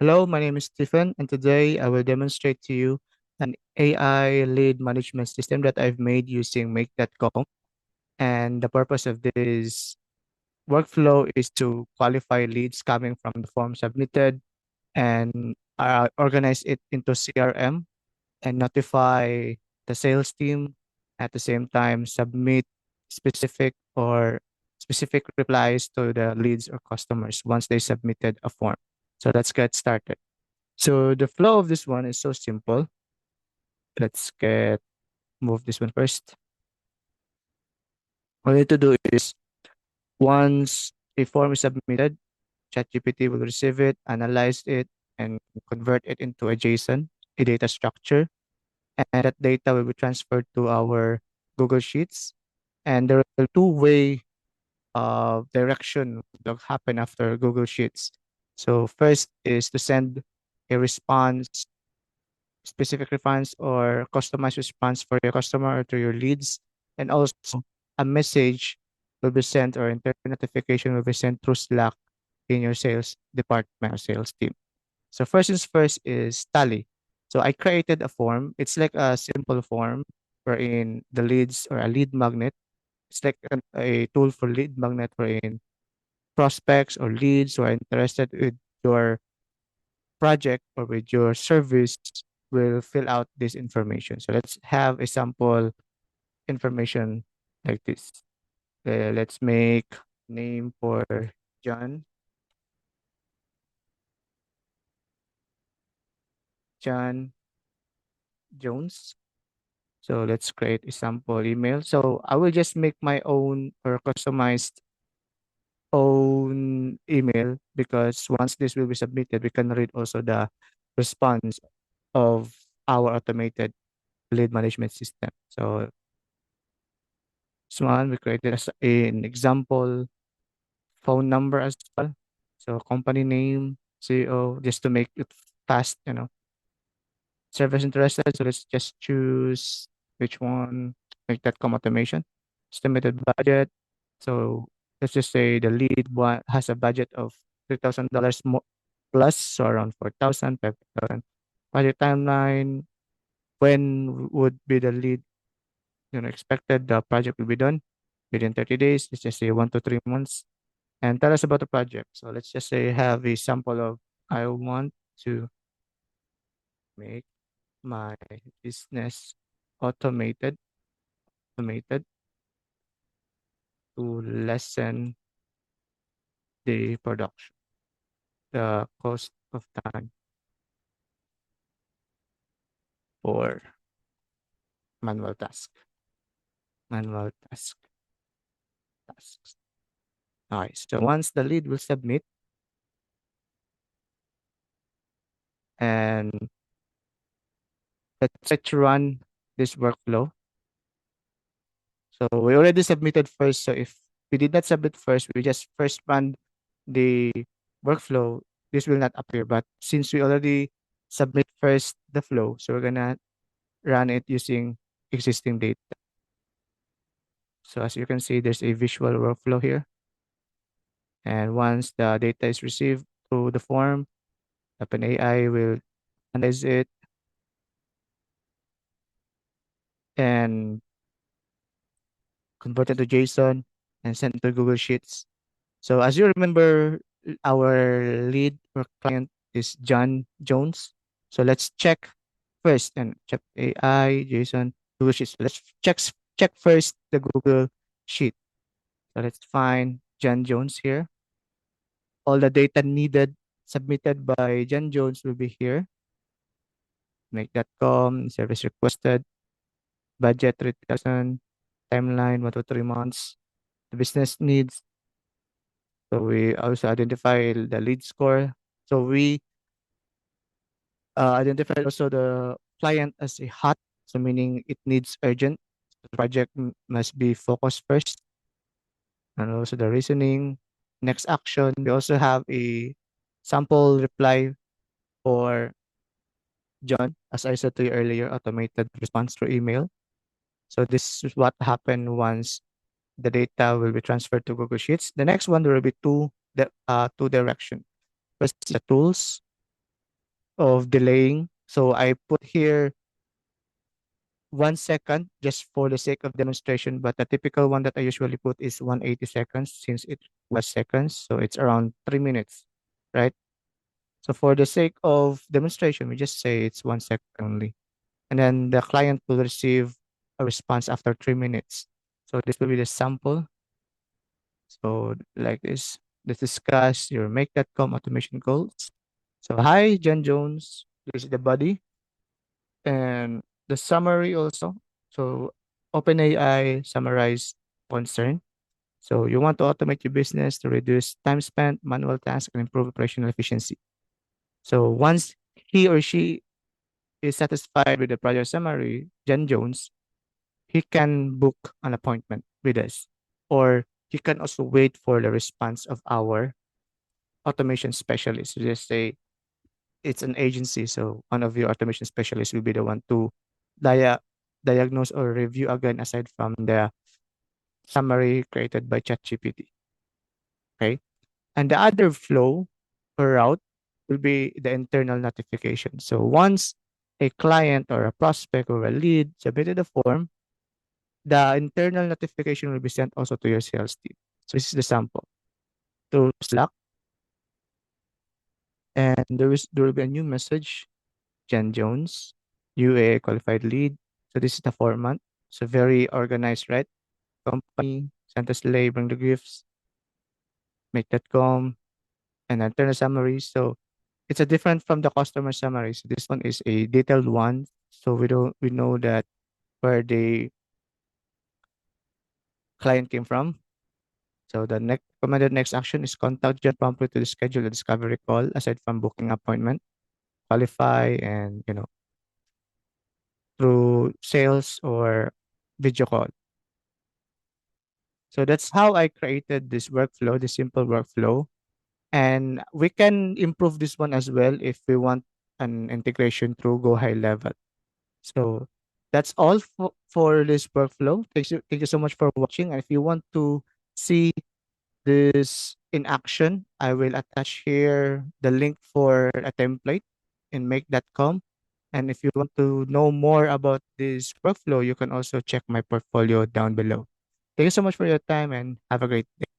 Hello, my name is Stephen, and today I will demonstrate to you an AI lead management system that I've made using Make.com. And the purpose of this workflow is to qualify leads coming from the form submitted and organize it into CRM and notify the sales team. At the same time, submit specific replies to the leads or customers once they submitted a form. So let's get started. So the flow of this one is so simple. Let's get move this one first. All you need to do is once a form is submitted, ChatGPT will receive it, analyze it, and convert it into a JSON, a data structure. And that data will be transferred to our Google Sheets. And there are two-way direction that happen after Google Sheets. So first is to send a response specific response or customized response for your customer or to your leads. And also a message will be sent or internal notification will be sent through Slack in your sales department or sales team. So first things first is tally. So I created a form. It's like a simple form wherein the leads or a lead magnet. It's like a tool for lead magnet wherein prospects or leads who are interested with your project or with your service will fill out this information. So let's have a sample information like this. Let's make name for John, John Jones. So let's create a sample email. So I will just make my own or customized own email because once this will be submitted, we can read also the response of our automated lead management system. So this one we created as an example phone number as well. So company name, CEO, just to make it fast, Service interested. So let's just choose which one, make that come automation. Estimated budget. So let's just say the lead one has a budget of $3,000 more plus, so around 4,000, 5,000. Budget timeline, when would be the lead, expected the project will be done within 30 days. Let's just say 1 to 3 months. And tell us about the project. So let's just say have a sample of I want to make my business automated to lessen the production, the cost of time for manual task, manual tasks. All right. So once the lead will submit and let's try to run this workflow. So we already submitted first. So if we did not submit first, we just first run the workflow, this will not appear. But since we already submit first the flow, so we're gonna run it using existing data. So as you can see, there's a visual workflow here. And once the data is received through the form, OpenAI will analyze it and convert it to JSON and send it to Google Sheets. So as you remember, our lead or client is John Jones. So let's check first and check AI, JSON, Google Sheets. Let's check first the Google Sheet. So let's find John Jones here. All the data needed submitted by John Jones will be here. Make.com, service requested, budget 3,000, timeline 1 to 3 months. The business needs. So we also identify the lead score. So we identified also the client as a hot, so meaning it needs urgent. The project must be focused first. And also the reasoning. Next action, we also have a sample reply for John, as I said to you earlier, automated response through email. So this is what happened once the data will be transferred to Google Sheets. The next one, there will be two direction. First is the tools. of delaying. So I put here 1 second just for the sake of demonstration, but the typical one that I usually put is 180 seconds since it was seconds. So it's around 3 minutes, right? So for the sake of demonstration, we just say it's 1 second only. And then the client will receive a response after 3 minutes. So this will be the sample. So like this, let's discuss your make.com automation goals. So hi, John Jones. This is the body and the summary also. So OpenAI summarized concern. So you want to automate your business to reduce time spent, manual tasks, and improve operational efficiency. So once he or she is satisfied with the project summary, John Jones, he can book an appointment with us, or he can also wait for the response of our automation specialist. So just say it's an agency, so one of your automation specialists will be the one to dia- diagnose or review again aside from the summary created by ChatGPT. Okay. And the other flow or route will be the internal notification. So once a client or a prospect or a lead submitted a form, the internal notification will be sent also to your sales team. So this is the sample to Slack, and there will be a new message. Jen Jones, UA qualified lead. So this is the format. So very organized, right? Company, send us delay, bring the gifts, make.com, and then turn a summary. So it's a different from the customer summary. So this one is a detailed one. So we know that where the client came from. So the next recommended next action is contact Jen promptly to schedule a discovery call aside from booking appointment, qualify, and through sales or video call. So that's how I created this workflow, this simple workflow. And we can improve this one as well if we want an integration through Go High Level. So that's all for this workflow. Thank you so much for watching. And if you want to see this in action, I will attach here the link for a template in make.com. And if you want to know more about this workflow, you can also check my portfolio down below. Thank you so much for your time and have a great day.